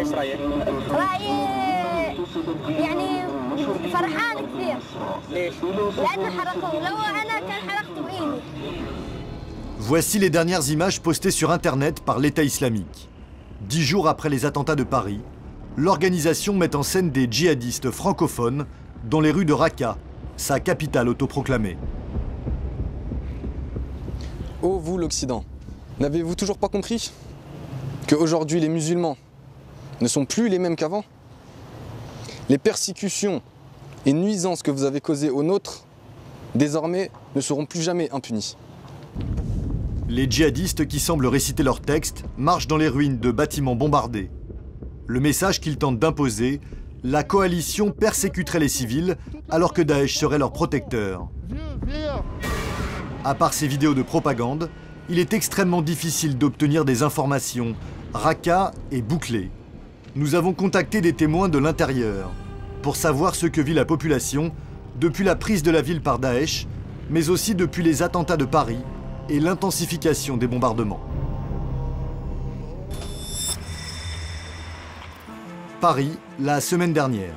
ايش رايك؟ رأيي يعني فرحان كثير ليش؟ لأنه حرقوه، لو أنا كان حرقته بإيدي. Voici les dernières images postées sur Internet par l'État islamique. 10 jours après les attentats de Paris, l'organisation met en scène des djihadistes francophones dans les rues de Raqqa, sa capitale autoproclamée. Ô vous l'Occident, n'avez-vous toujours pas compris qu'aujourd'hui les musulmans ne sont plus les mêmes qu'avant? Les persécutions et nuisances que vous avez causées aux nôtres, désormais, ne seront plus jamais impunies. Les djihadistes qui semblent réciter leur texte marchent dans les ruines de bâtiments bombardés. Le message qu'ils tentent d'imposer, la coalition persécuterait les civils alors que Daesh serait leur protecteur. À part ces vidéos de propagande, il est extrêmement difficile d'obtenir des informations. Raqqa est bouclée. Nous avons contacté des témoins de l'intérieur pour savoir ce que vit la population depuis la prise de la ville par Daesh, mais aussi depuis les attentats de Paris et l'intensification des bombardements. Paris, la semaine dernière.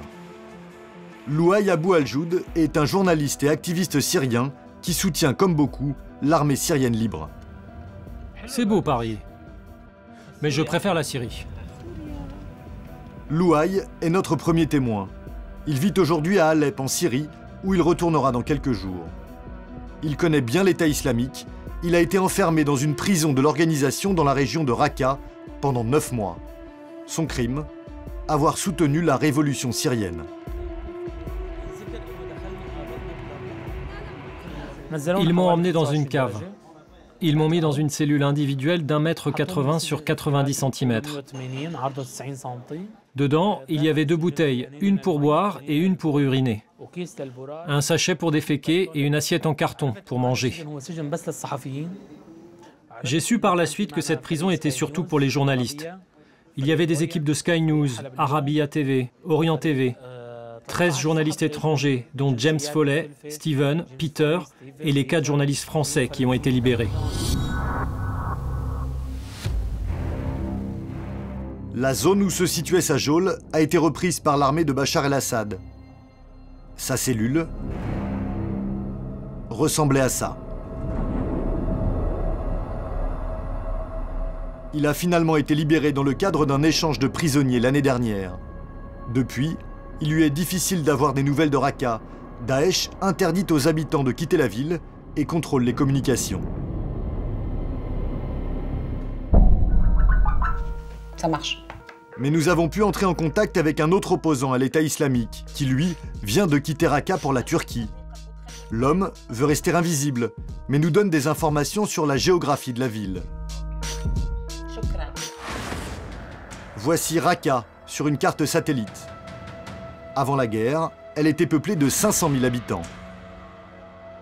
Louaï Abou Al-Joud est un journaliste et activiste syrien qui soutient, comme beaucoup, l'armée syrienne libre. C'est beau Paris, mais je préfère la Syrie. Louaï est notre premier témoin. Il vit aujourd'hui à Alep en Syrie, où il retournera dans quelques jours. Il connaît bien l'État islamique. Il a été enfermé dans une prison de l'organisation dans la région de Raqqa pendant 9 mois. Son crime, avoir soutenu la révolution syrienne. Ils m'ont emmené dans une cave. Ils m'ont mis dans une cellule individuelle d'1,80 m sur 90 cm. Dedans, il y avait 2 bouteilles, une pour boire et une pour uriner. Un sachet pour déféquer et une assiette en carton pour manger. J'ai su par la suite que cette prison était surtout pour les journalistes. Il y avait des équipes de Sky News, Arabia TV, Orient TV, 13 journalistes étrangers, dont James Foley, Steven, Peter et les 4 journalistes français qui ont été libérés. La zone où se situait sa geôle a été reprise par l'armée de Bachar el-Assad. Sa cellule ressemblait à ça. Il a finalement été libéré dans le cadre d'un échange de prisonniers l'année dernière. Depuis, il lui est difficile d'avoir des nouvelles de Raqqa. Daesh interdit aux habitants de quitter la ville et contrôle les communications. Ça marche. Mais nous avons pu entrer en contact avec un autre opposant à l'État islamique, qui lui vient de quitter Raqqa pour la Turquie. L'homme veut rester invisible, mais nous donne des informations sur la géographie de la ville. Voici Raqqa sur une carte satellite. Avant la guerre, elle était peuplée de 500 000 habitants.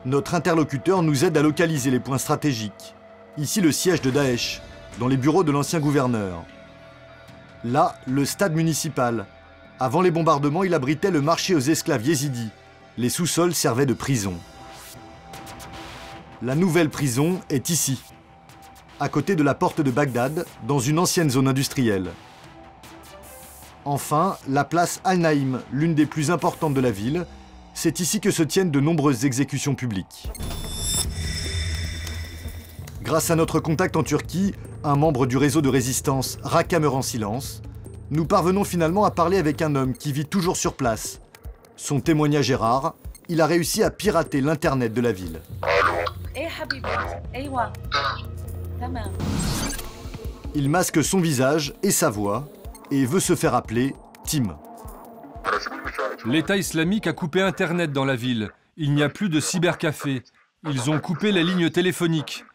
Notre interlocuteur nous aide à localiser les points stratégiques. Ici, le siège de Daesh, dans les bureaux de l'ancien gouverneur. Là, le stade municipal. Avant les bombardements, il abritait le marché aux esclaves yézidis. Les sous-sols servaient de prison. La nouvelle prison est ici, à côté de la porte de Bagdad, dans une ancienne zone industrielle. Enfin, la place Al-Naïm, l'une des plus importantes de la ville. C'est ici que se tiennent de nombreuses exécutions publiques. Grâce à notre contact en Turquie, un membre du réseau de résistance Raqqa meurt en silence, nous parvenons finalement à parler avec un homme qui vit toujours sur place. Son témoignage est rare, il a réussi à pirater l'internet de la ville. Il masque son visage et sa voix et veut se faire appeler Tim. L'État islamique a coupé Internet dans la ville. Il n'y a plus de cybercafé. Ils ont coupé les lignes téléphoniques.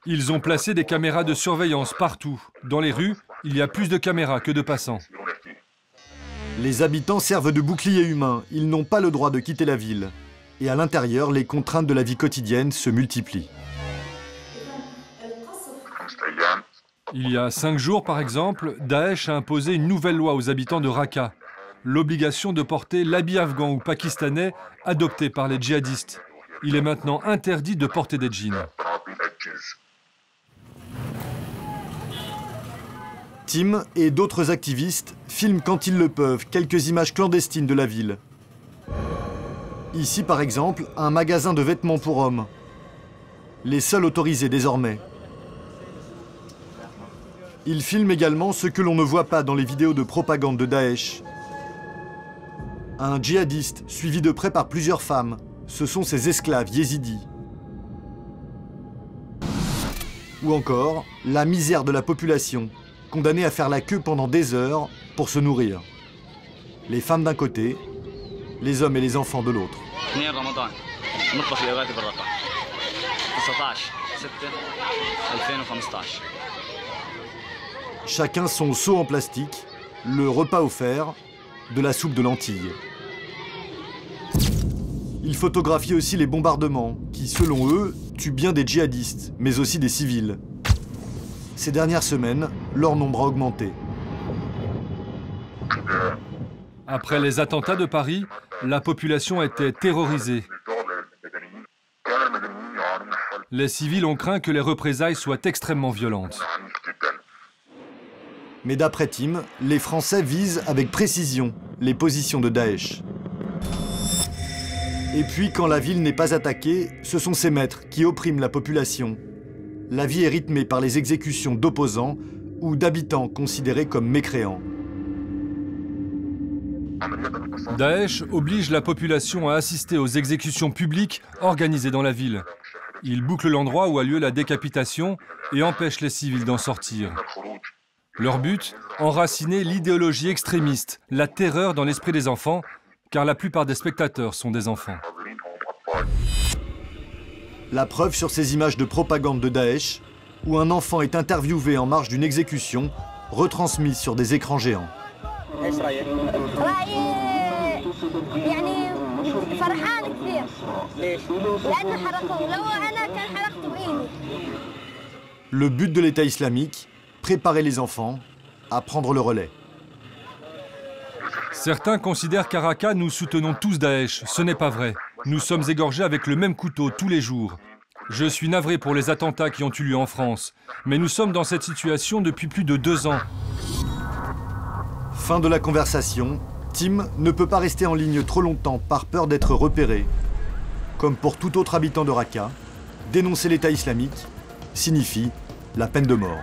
Ils ont placé des caméras de surveillance partout. Dans les rues, il y a plus de caméras que de passants. Les habitants servent de bouclier humain. Ils n'ont pas le droit de quitter la ville. Et à l'intérieur, les contraintes de la vie quotidienne se multiplient. Il y a 5 jours, par exemple, Daesh a imposé une nouvelle loi aux habitants de Raqqa. L'obligation de porter l'habit afghan ou pakistanais adopté par les djihadistes. Il est maintenant interdit de porter des jeans. Tim et d'autres activistes filment quand ils le peuvent quelques images clandestines de la ville. Ici, par exemple, un magasin de vêtements pour hommes. Les seuls autorisés désormais. Ils filment également ce que l'on ne voit pas dans les vidéos de propagande de Daesh. Un djihadiste suivi de près par plusieurs femmes. Ce sont ses esclaves yézidis. Ou encore, la misère de la population, condamnée à faire la queue pendant des heures pour se nourrir. Les femmes d'un côté, les hommes et les enfants de l'autre. Chacun son seau en plastique, le repas offert, de la soupe de lentilles. Ils photographient aussi les bombardements, qui, selon eux, tuent bien des djihadistes, mais aussi des civils. Ces dernières semaines, leur nombre a augmenté. Après les attentats de Paris, la population était terrorisée. Les civils ont craint que les représailles soient extrêmement violentes. Mais d'après Tim, les Français visent avec précision les positions de Daesh. Et puis, quand la ville n'est pas attaquée, ce sont ses maîtres qui oppriment la population. La vie est rythmée par les exécutions d'opposants ou d'habitants considérés comme mécréants. Daesh oblige la population à assister aux exécutions publiques organisées dans la ville. Il boucle l'endroit où a lieu la décapitation et empêche les civils d'en sortir. Leur but, enraciner l'idéologie extrémiste, la terreur dans l'esprit des enfants, car la plupart des spectateurs sont des enfants. La preuve sur ces images de propagande de Daesh, où un enfant est interviewé en marge d'une exécution, retransmise sur des écrans géants. Le but de l'État islamique, préparer les enfants à prendre le relais. Certains considèrent qu'à Raqqa, nous soutenons tous Daesh. Ce n'est pas vrai. Nous sommes égorgés avec le même couteau tous les jours. Je suis navré pour les attentats qui ont eu lieu en France. Mais nous sommes dans cette situation depuis plus de 2 ans. Fin de la conversation. Tim ne peut pas rester en ligne trop longtemps par peur d'être repéré. Comme pour tout autre habitant de Raqqa, dénoncer l'État islamique signifie la peine de mort.